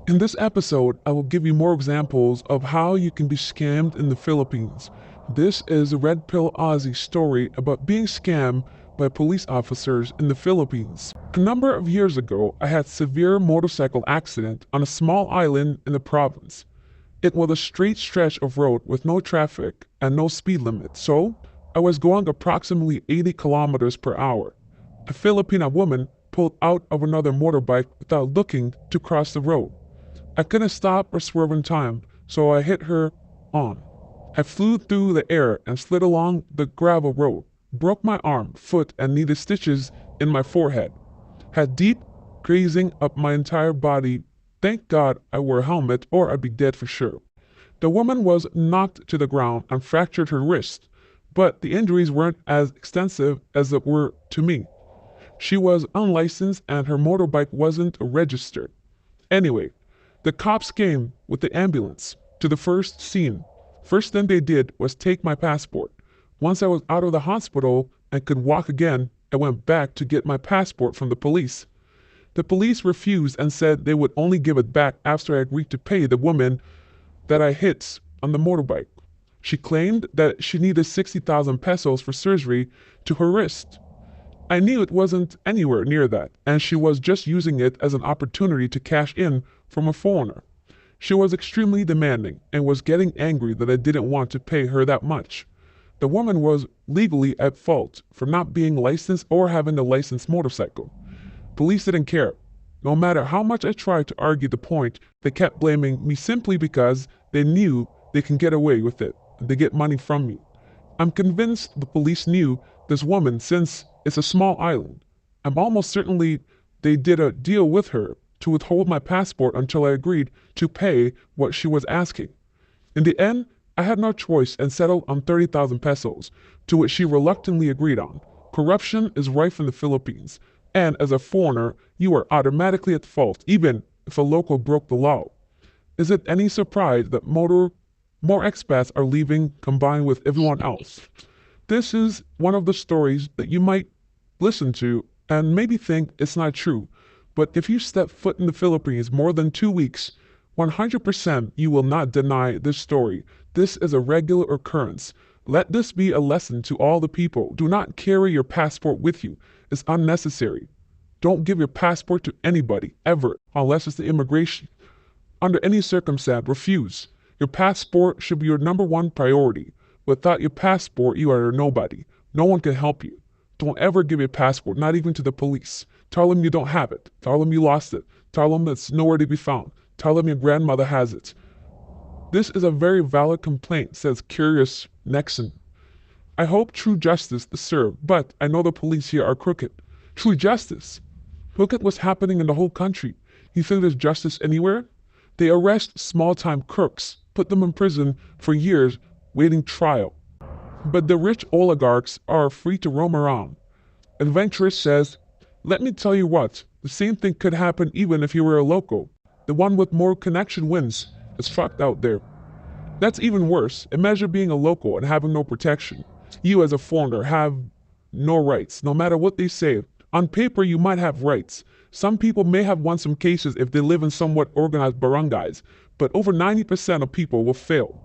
In this episode, I will give you more examples of how you can be scammed in the Philippines. This is a Red Pill Aussie story about being scammed by police officers in the Philippines. A number of years ago, I had a severe motorcycle accident on a small island in the province. It was a straight stretch of road with no traffic and no speed limit, so I was going approximately 80 kilometers per hour. A Filipina woman pulled out of another motorbike without looking to cross the road. I couldn't stop or swerve in time, so I hit her on. I flew through the air and slid along the gravel road, broke my arm, foot, and needed stitches in my forehead. Had deep grazing up my entire body. Thank God I wore a helmet or I'd be dead for sure. The woman was knocked to the ground and fractured her wrist, but the injuries weren't as extensive as they were to me. She was unlicensed and her motorbike wasn't registered. Anyway, the cops came with the ambulance to the first scene. First thing they did was take my passport. Once I was out of the hospital and could walk again, I went back to get my passport from the police. The police refused and said they would only give it back after I agreed to pay the woman that I hit on the motorbike. She claimed that she needed 60,000 pesos for surgery to her wrist. I knew it wasn't anywhere near that, and she was just using it as an opportunity to cash in from a foreigner. She was extremely demanding and was getting angry that I didn't want to pay her that much. The woman was legally at fault for not being licensed or having a licensed motorcycle. Police didn't care. No matter how much I tried to argue the point, they kept blaming me simply because they knew they can get away with it. They get money from me. I'm convinced the police knew this woman since it's a small island. I'm almost certainly they did a deal with her to withhold my passport until I agreed to pay what she was asking. In the end, I had no choice and settled on 30,000 pesos, to which she reluctantly agreed on. Corruption is rife in the Philippines, and as a foreigner, you are automatically at fault, even if a local broke the law. Is it any surprise that more expats are leaving combined with everyone else? This is one of the stories that you might listen to and maybe think it's not true. But if you step foot in the Philippines more than 2 weeks, 100% you will not deny this story. This is a regular occurrence. Let this be a lesson to all the people. Do not carry your passport with you. It's unnecessary. Don't give your passport to anybody, ever, unless it's the immigration. Under any circumstance, refuse. Your passport should be your number one priority. Without your passport, you are a nobody. No one can help you. Don't ever give your passport, not even to the police. Tell them you don't have it. Tell them you lost it. Tell them it's nowhere to be found. Tell them your grandmother has it. This is a very valid complaint, says Curious Nexon. I hope true justice is served, but I know the police here are crooked. True justice? Look at what's happening in the whole country. You think there's justice anywhere? They arrest small-time crooks, put them in prison for years, waiting trial. But the rich oligarchs are free to roam around. Adventurous says, let me tell you what, the same thing could happen even if you were a local. The one with more connection wins. It's fucked out there. That's even worse. Imagine being a local and having no protection. You as a foreigner have no rights, no matter what they say. On paper, you might have rights. Some people may have won some cases if they live in somewhat organized barangays, but over 90% of people will fail.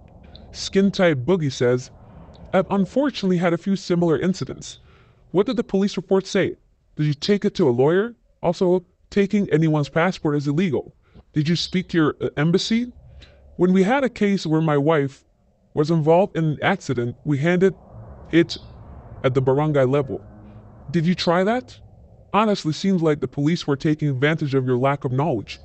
Skin Tight Boogie says, I've unfortunately had a few similar incidents. What did the police report say? Did you take it to a lawyer? Also, taking anyone's passport is illegal. Did you speak to your embassy? When we had a case where my wife was involved in an accident, we handed it at the barangay level. Did you try that? Honestly, seems like the police were taking advantage of your lack of knowledge,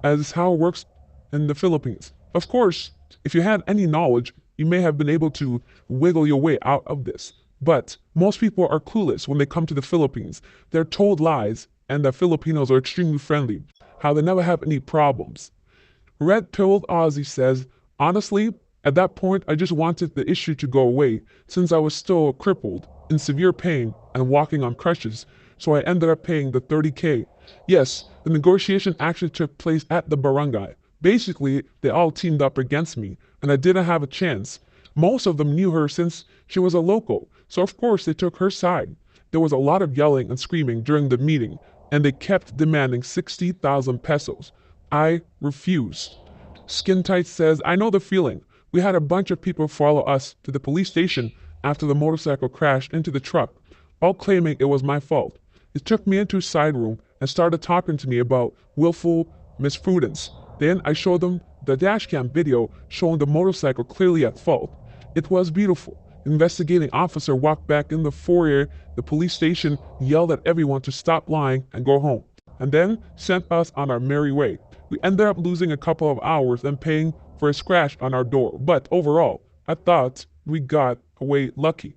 as is how it works in the Philippines. Of course, if you had any knowledge, you may have been able to wiggle your way out of this. But most people are clueless when they come to the Philippines. They're told lies, and that Filipinos are extremely friendly, how they never have any problems. Red Pilled Aussie says, honestly, at that point I just wanted the issue to go away since I was still crippled, in severe pain, and walking on crutches, so I ended up paying the 30K. Yes, the negotiation actually took place at the barangay. Basically, they all teamed up against me, and I didn't have a chance. Most of them knew her since she was a local, so of course they took her side. There was a lot of yelling and screaming during the meeting, and they kept demanding 60,000 pesos. I refuse. Skin Tight says, I know the feeling. We had a bunch of people follow us to the police station after the motorcycle crashed into the truck, all claiming it was my fault. It took me into a side room and started talking to me about willful misprudence. Then I showed them the dashcam video showing the motorcycle clearly at fault. It was beautiful. Investigating officer walked back in the foyer. The police station yelled at everyone to stop lying and go home, and then sent us on our merry way. We ended up losing a couple of hours and paying for a scratch on our door, but overall, I thought we got away lucky.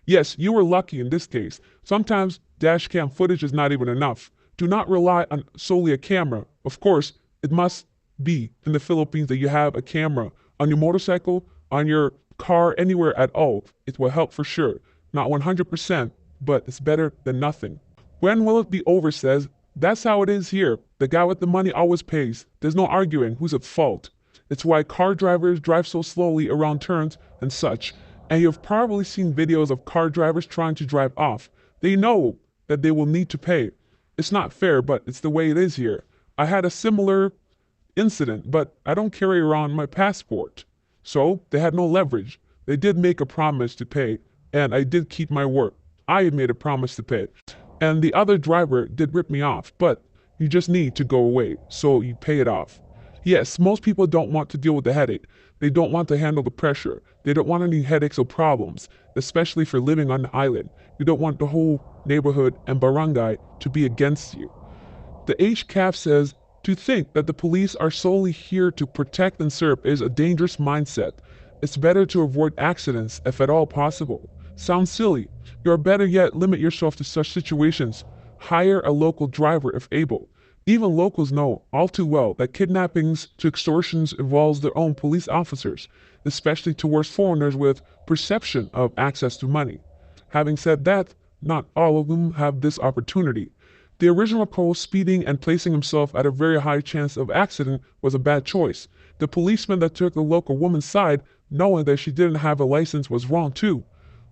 Yes, you were lucky in this case. Sometimes dashcam footage is not even enough. Do not rely on solely a camera. Of course, it must be in the Philippines that you have a camera on your motorcycle, on your car, anywhere at all. It will help for sure. Not 100%, but it's better than nothing. When will it be over says, that's how it is here. The guy with the money always pays. There's no arguing who's at fault. It's why car drivers drive so slowly around turns and such. And you've probably seen videos of car drivers trying to drive off. They know that they will need to pay. It's not fair, but it's the way it is here. I had a similar incident, but I don't carry around my passport. So they had no leverage. They did make a promise to pay, and I did keep my word. I had made a promise to pay. And the other driver did rip me off, but you just need to go away, so you pay it off. Yes, most people don't want to deal with the headache. They don't want to handle the pressure. They don't want any headaches or problems, especially for living on the island. You don't want the whole neighborhood and barangay to be against you. The HCAF says, to think that the police are solely here to protect and serve is a dangerous mindset. It's better to avoid accidents if at all possible. Sounds silly. Or better yet, limit yourself to such situations. Hire a local driver if able. Even locals know all too well that kidnappings to extortions involves their own police officers, especially towards foreigners with perception of access to money. Having said that, not all of them have this opportunity. The original pro speeding and placing himself at a very high chance of accident was a bad choice. The policeman that took the local woman's side, knowing that she didn't have a license, was wrong too.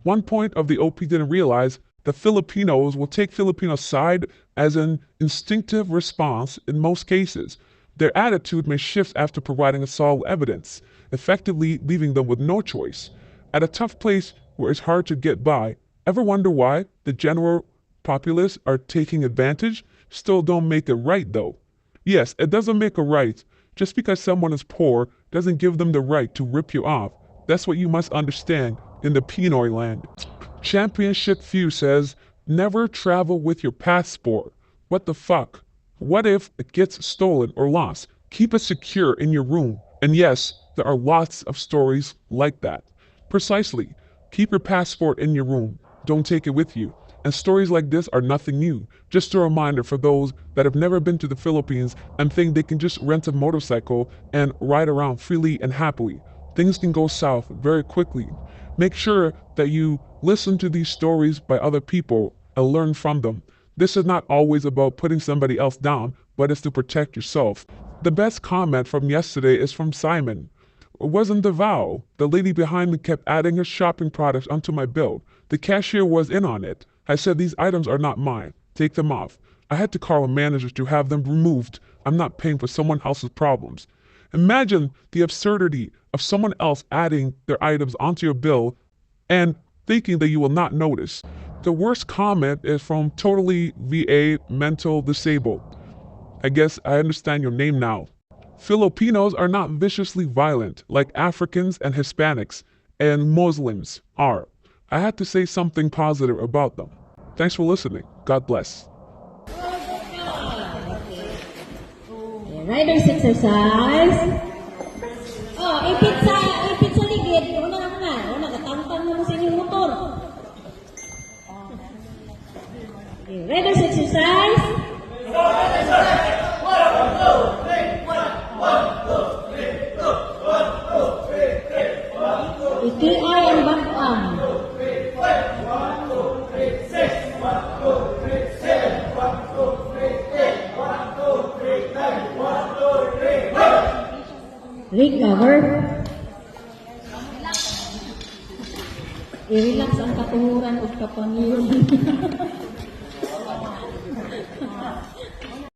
One point of the OP didn't realize the Filipinos will take Filipinos' side as an instinctive response in most cases. Their attitude may shift after providing a solid evidence, effectively leaving them with no choice. At a tough place where it's hard to get by, ever wonder why the general populace are taking advantage? Still don't make it right though. Yes, it doesn't make it right. Just because someone is poor doesn't give them the right to rip you off. That's what you must understand in the Pinoy land. Championship Few says, never travel with your passport. What the fuck? What if it gets stolen or lost? Keep it secure in your room. And yes, there are lots of stories like that. Precisely. Keep your passport in your room. Don't take it with you. And stories like this are nothing new. Just a reminder for those that have never been to the Philippines and think they can just rent a motorcycle and ride around freely and happily. Things can go south very quickly. Make sure that you listen to these stories by other people and learn from them. This is not always about putting somebody else down, but it's to protect yourself. The best comment from yesterday is from Simon. It wasn't the vow. The lady behind me kept adding her shopping products onto my bill. The cashier was in on it. I said, these items are not mine. Take them off. I had to call a manager to have them removed. I'm not paying for someone else's problems. Imagine the absurdity of someone else adding their items onto your bill and thinking that you will not notice. The worst comment is from Totally VA Mental Disabled. I guess I understand your name now. Filipinos are not viciously violent like Africans and Hispanics and Muslims are. I had to say something positive about them. Thanks for listening. God bless. Riders exercise. Oh, ipit sa ligid. Una na. Una, katangtang mo sa inyong motor. Okay, riders exercise. Iki-ay ang back-arm. Recover. I-relax ang katuhuran o kapangyarihan.